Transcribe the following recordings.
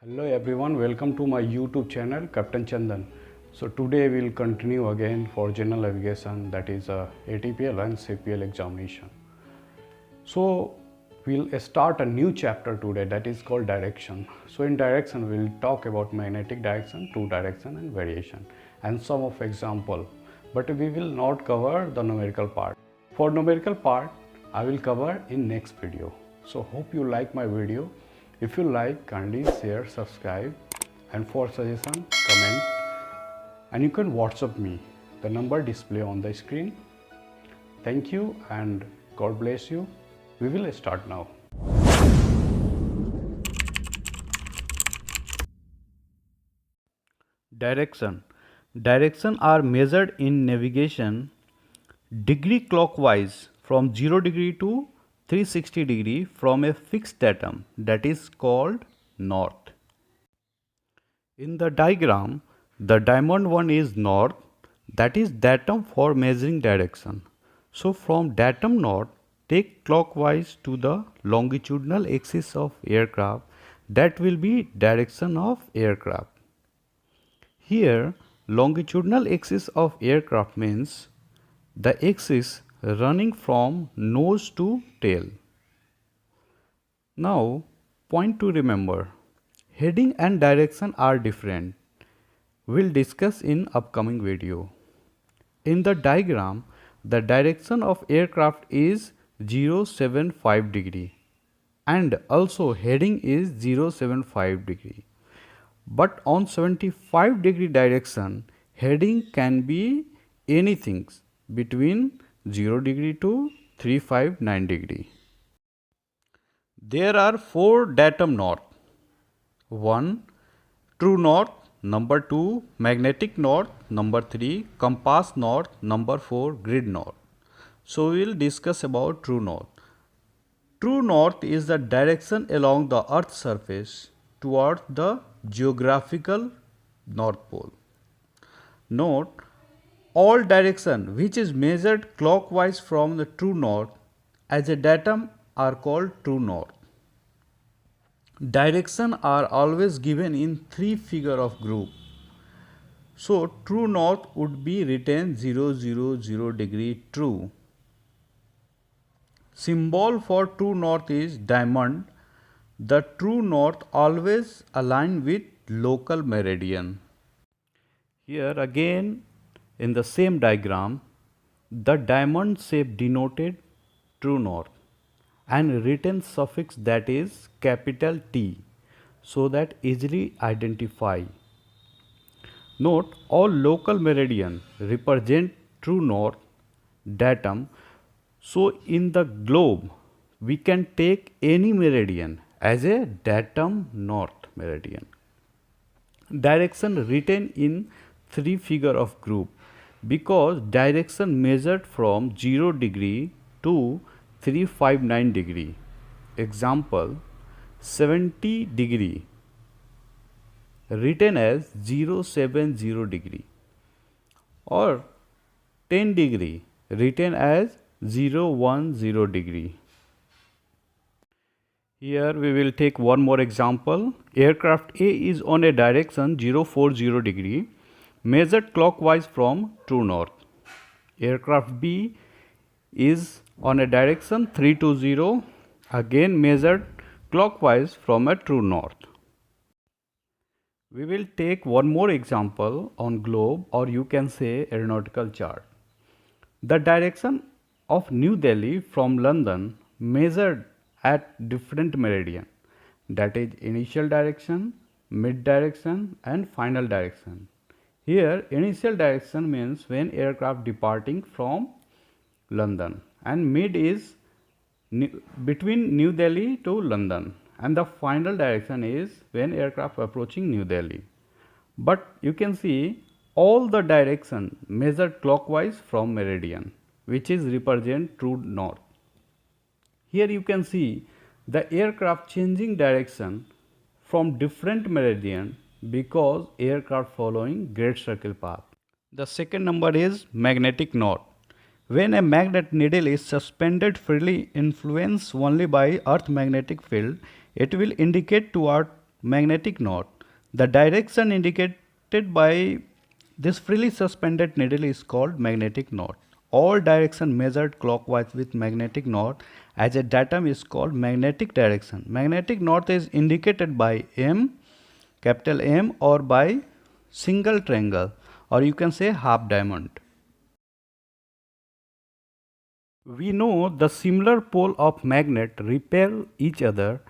Hello everyone, welcome to my YouTube channel Captain Chandan. So today we'll continue again for general navigation, that is ATPL and CPL examination. So we'll start a new chapter today, that is called direction. So in direction we'll talk about magnetic direction, two direction and variation and some of example, but we will not cover the numerical part. For numerical part I will cover in next video. So hope you like my video. If you like, kindly share, subscribe, and for suggestion, comment. And you can WhatsApp me. The number display on the screen. Thank you and God bless you. We will start now. Direction. Direction are measured in navigation degree clockwise from 0 degree to 360 degree from a fixed datum, that is called north. In the diagram, the diamond one is north, that is datum for measuring direction. So from datum north, take clockwise to the longitudinal axis of aircraft, that will be direction of aircraft. Here, longitudinal axis of aircraft means the axis running from nose to tail. Now, point to remember, heading and direction are different. We'll discuss in upcoming video. In the diagram, the direction of aircraft is 075 degree and also heading is 075 degree. But on 75 degree direction, heading can be anything between 0 degree to 359 degree. There are 4 datum north. 1. True north. Number 2. Magnetic north. Number 3. Compass north. Number 4. Grid north. So we will discuss about true north. True north is the direction along the earth's surface toward the geographical North Pole. Note, all direction which is measured clockwise from the true north as a datum are called true north. Direction are always given in 3 figure of group. So true north would be written 000 degree true. Symbol for true north is diamond. The true north always align with local meridian. Here again in the same diagram, the diamond shape denoted true north and written suffix that is capital T so that easily identify. Note, all local meridian represent true north datum. So in the globe we can take any meridian as a datum north meridian. Direction written in 3 figure of group because direction measured from 0 degree to 359 degree. Example, 70 degree written as 070 degree or 10 degree written as 010 degree. Here we will take one more example. Aircraft A is on a direction 040 degree measured clockwise from true north. Aircraft B is on a direction 320 again measured clockwise from a true north. We will take one more example on globe, or you can say aeronautical chart. The direction of New Delhi from London measured at different meridian, that is initial direction, mid direction and final direction. Here initial direction means when aircraft departing from London and mid is between New Delhi to London and the final direction is when aircraft approaching New Delhi. But you can see all the direction measured clockwise from meridian, which is represent true north. Here you can see the aircraft changing direction from different meridian because aircraft following great circle path. The second number is magnetic north. When a magnet needle is suspended freely influenced only by earth magnetic field, it will indicate toward magnetic north. The direction indicated by this freely suspended needle is called magnetic north. All direction measured clockwise with magnetic north as a datum is called magnetic direction. Magnetic north is indicated by M, capital M, or by single triangle, or you can say half diamond. We know the similar pole of magnet repel each other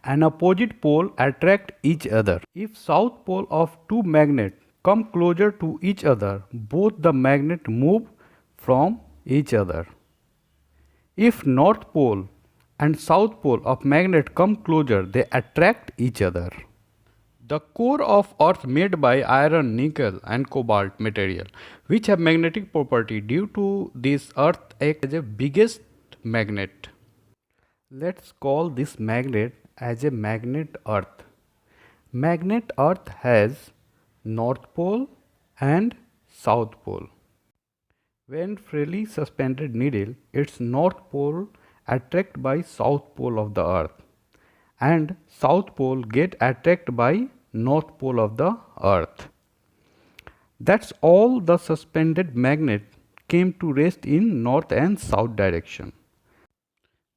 and opposite pole attract each other. If south pole of two magnets come closer to each other, both the magnet move from each other. If north pole and south pole of magnet come closer, they attract each other. The core of earth made by iron, nickel and cobalt material which have magnetic property. Due to this, earth acts as a biggest magnet. Let's call this magnet as a magnet earth. Magnet earth has north pole and south pole. When freely suspended needle, its north pole attracted by south pole of the earth and south pole get attracted by north pole of the earth. That's all. The suspended magnet came to rest in north and south direction.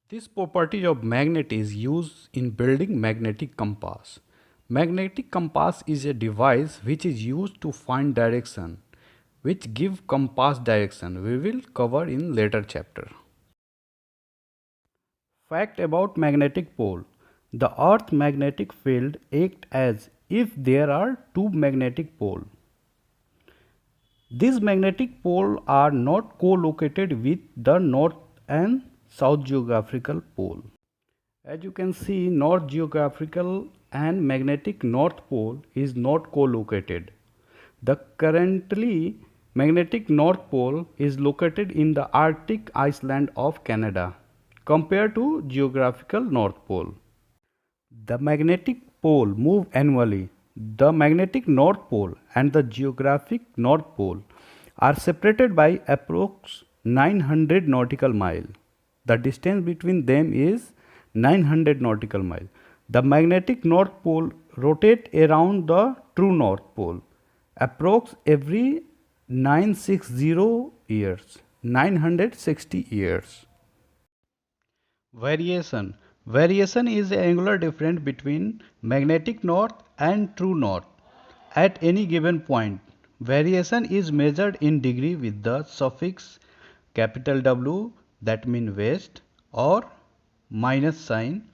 This property of magnet is used in building magnetic compass. Magnetic compass is a device which is used to find direction, which give compass direction. We will cover in later chapter. Fact about magnetic pole. The earth magnetic field acts as if there are two magnetic poles. These magnetic poles are not co-located with the north and south geographical pole. As you can see, north geographical and magnetic north pole is not co-located. The currently magnetic north pole is located in the Arctic Iceland of Canada compared to geographical north pole. The magnetic pole move annually. The magnetic north pole and the geographic north pole are separated by approx 900 nautical mile. The distance between them is 900 nautical mile. The magnetic north pole rotates around the true north pole approx every 960 years. 960 years. Variation. Variation is the angular difference between magnetic north and true north at any given point. Variation is measured in degree with the suffix capital W, that means west, or minus sign,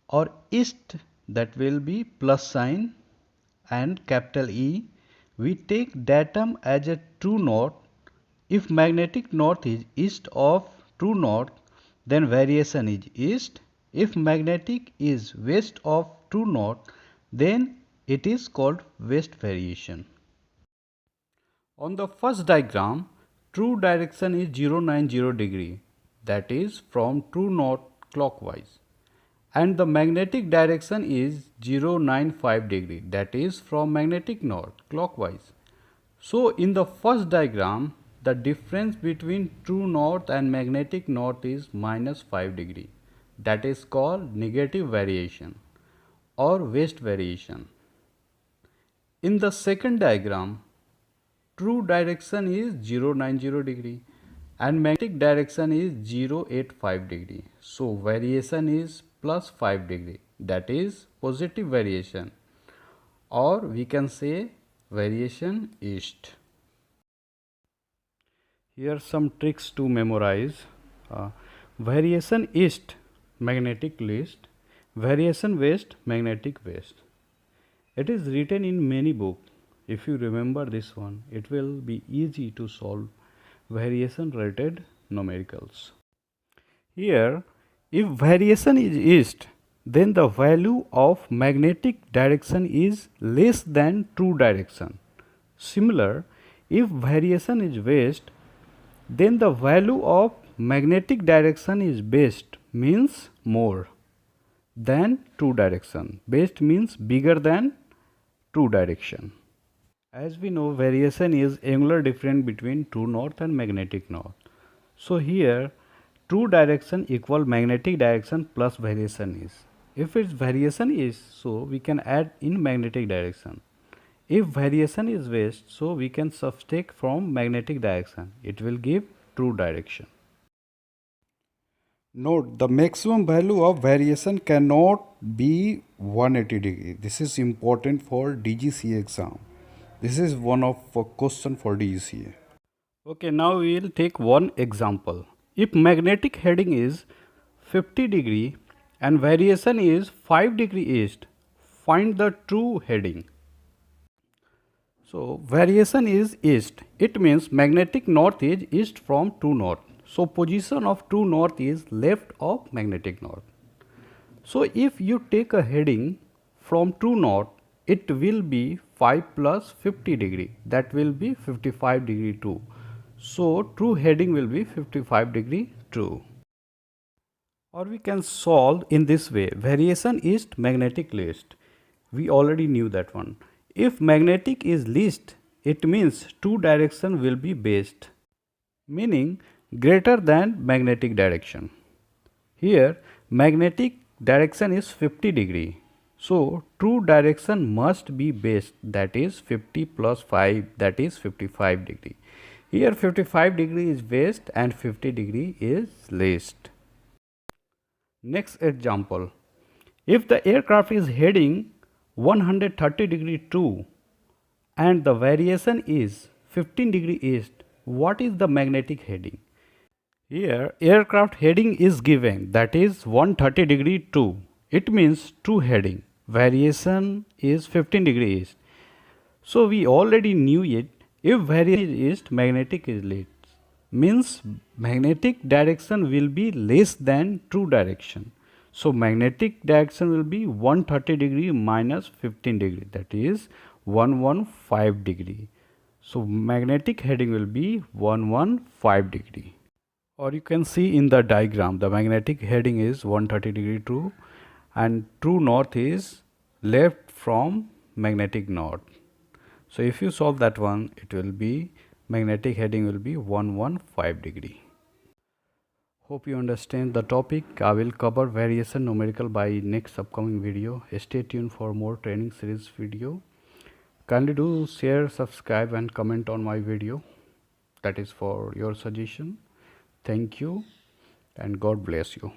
or east, that will be plus sign, and capital E. We take datum as a true north. If magnetic north is east of true north, then variation is east. If magnetic is west of true north, then it is called west variation. On the first diagram, true direction is 090 degree, that is from true north clockwise, and the magnetic direction is 095 degree, that is from magnetic north clockwise. So in the first diagram, the difference between true north and magnetic north is minus 5 degree. That is called negative variation or west variation. In the second diagram, true direction is 090 degree and magnetic direction is 085 degree. So variation is plus 5 degree, that is positive variation, or we can say variation east. Here are some tricks to memorize. Variation east, magnetic east, variation west, magnetic west. It is written in many books. If you remember this one, it will be easy to solve variation related numericals. Here, if variation is east, then the value of magnetic direction is less than true direction. Similar, if variation is west, then the value of magnetic direction is best, means more than true direction. Best means bigger than true direction. As we know, variation is angular difference between true north and magnetic north. So here true direction equal magnetic direction plus variation is. If its variation is, so we can add in magnetic direction. If variation is west, so we can subtract from magnetic direction. It will give true direction. Note, the maximum value of variation cannot be 180 degree. This is important for DGCA exam. This is one of a question for DGCA. Okay, now we will take one example. If magnetic heading is 50 degree and variation is 5 degree east, find the true heading. So variation is east. It means magnetic north is east from true north. So position of true north is left of magnetic north. So if you take a heading from true north, it will be 5 plus 50 degree. That will be 55 degree true. So true heading will be 55 degree true. Or we can solve in this way. Variation east, magnetic least. We already knew that one. If magnetic is least, it means true direction will be best, meaning greater than magnetic direction. Here magnetic direction is 50 degree. So true direction must be best, that is 50 plus 5, that is 55 degree. Here 55 degree is west and 50 degree is least. Next example. If the aircraft is heading 130 degree true and the variation is 15 degree east, what is the magnetic heading? Here aircraft heading is given, that is 130 degree true. It means true heading. Variation is 15 degree east. So we already knew it. If variation is east, magnetic is least. Means magnetic direction will be less than true direction. So magnetic direction will be 130 degree minus 15 degree, that is 115 degree. So magnetic heading will be 115 degree. Or you can see in the diagram, the magnetic heading is 130 degree true and true north is left from magnetic north. So if you solve that one, it will be magnetic heading will be 115 degree. Hope you understand the topic. I will cover variation numerical by next upcoming video. Stay tuned for more training series video. Kindly do share, subscribe and comment on my video. That is for your suggestion. Thank you and God bless you.